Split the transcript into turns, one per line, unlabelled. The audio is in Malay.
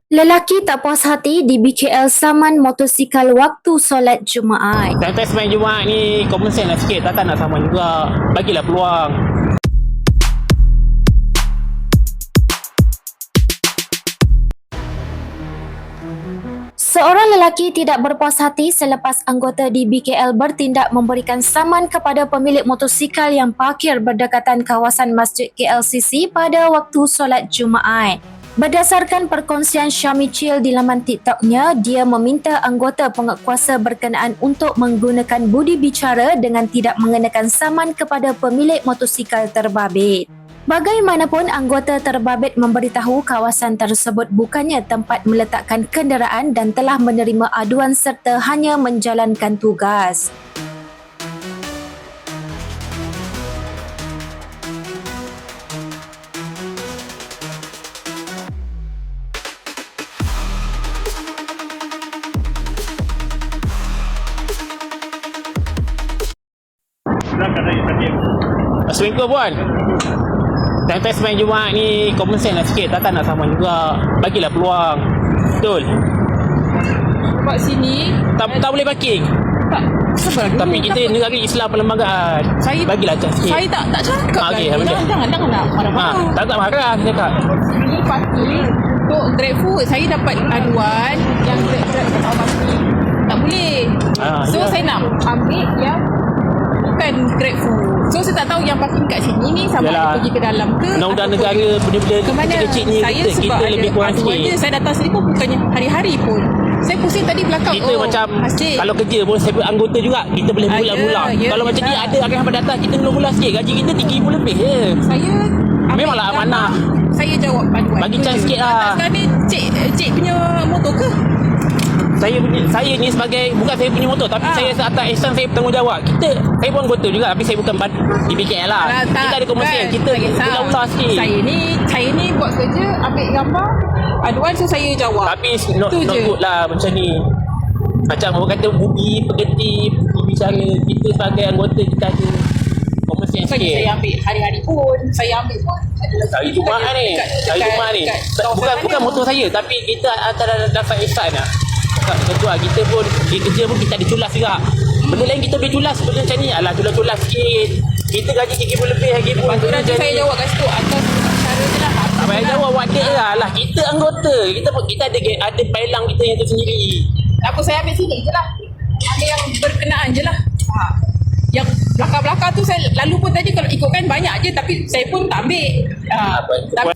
Lelaki tak puas hati di BKL saman motosikal waktu solat Jumaat.
Test main Jumaat ni common sense lah sikit. Takkan nak saman juga. Bagilah peluang.
Seorang lelaki tidak berpuas hati selepas anggota di BKL bertindak memberikan saman kepada pemilik motosikal yang parkir berdekatan kawasan Masjid KLCC pada waktu solat Jumaat. Berdasarkan perkongsian Syami Chil di laman TikToknya, dia meminta anggota penguatkuasa berkenaan untuk menggunakan budi bicara dengan tidak mengenakan saman kepada pemilik motosikal terbabit. Bagaimanapun, anggota terbabit memberitahu kawasan tersebut bukannya tempat meletakkan kenderaan dan telah menerima aduan serta hanya menjalankan tugas.
Assalamualaikum puan. Test main Jumaat ni common sense lah sikit. Takkan nak saman juga. Bagilah peluang. Betul?
Buat sini
Tak boleh parking.
tak sabar dulu.
Tapi kita negara Islam perlembagaan. Bagilah chance sikit.
Saya tak cakap
Okey,
kan.
boleh.
Jangan nak marah-marah.
Tak marah saya cakap.
Ini parking untuk GrabFood. Saya dapat aduan yang Grab tak parking. Tak boleh. So
ya.
saya nak ambil yang bukan GrabFood. So saya tak tahu yang parking kat sini ni sama
Yalah.
ada pergi ke dalam ke
Undang-undang
ataupun
negara benda-benda
ke mana.
kecil-kecil ni
Saya
kita
sebab
lebih kurang
ada aduan
sikit.
je. Saya datang sini pun bukannya hari-hari pun. Saya pusing tadi belakang.
Kita macam
asyik.
kalau kerja pun saya anggota juga kita boleh mula-mula.
ya,
Kalau macam ni
ya.
ada akan datang kita mula-mula sikit. Gaji kita 3,000 lebih je.
Saya ambil
Memanglah
gambar,
amanah.
Saya jawab aduan.
Bagi
Itu
chance
je.
sikit lah.
Sekarang ni cik punya motor ke?
Saya ni sebagai bukan saya punya motor tapi saya atas ihsan saya bertanggungjawab. Saya pun anggota juga tapi saya bukan di BKL lah. Kita ada komersial. Kita ular sikit.
Saya ni buat kerja, ambil gambar, aduan, so saya jawab.
Tapi not
je.
good lah macam ni. Macam orang kata budi pegerti, budi bicara. Kita sebagai anggota kita ada komersial
Bukan
sikit.
saya ambil hari-hari pun. Saya ambil pun adalah
Hari Jumaat ni. Hari Jumaat ni. Bukan motor saya tapi kita antara dapat ihsan lah. Betul lah, kita pun di kerja pun kita ada culas juga. Benda lain kita boleh culas. Benda macam ni alah culas-culas sikit. Kita gaji 3,000 lebih lagi pun.
Lepas tu nanti saya jawab kat situ atas cara je lah.
Tak payah jawab wadik lah. Kita anggota. Kita ada pailang kita yang tersendiri.
Apa saya ambil sini je lah. Ambil yang berkenaan je lah. Yang belakang-belakang tu saya lalu pun tadi kalau ikutkan banyak je tapi saya pun tak ambil.
Apa?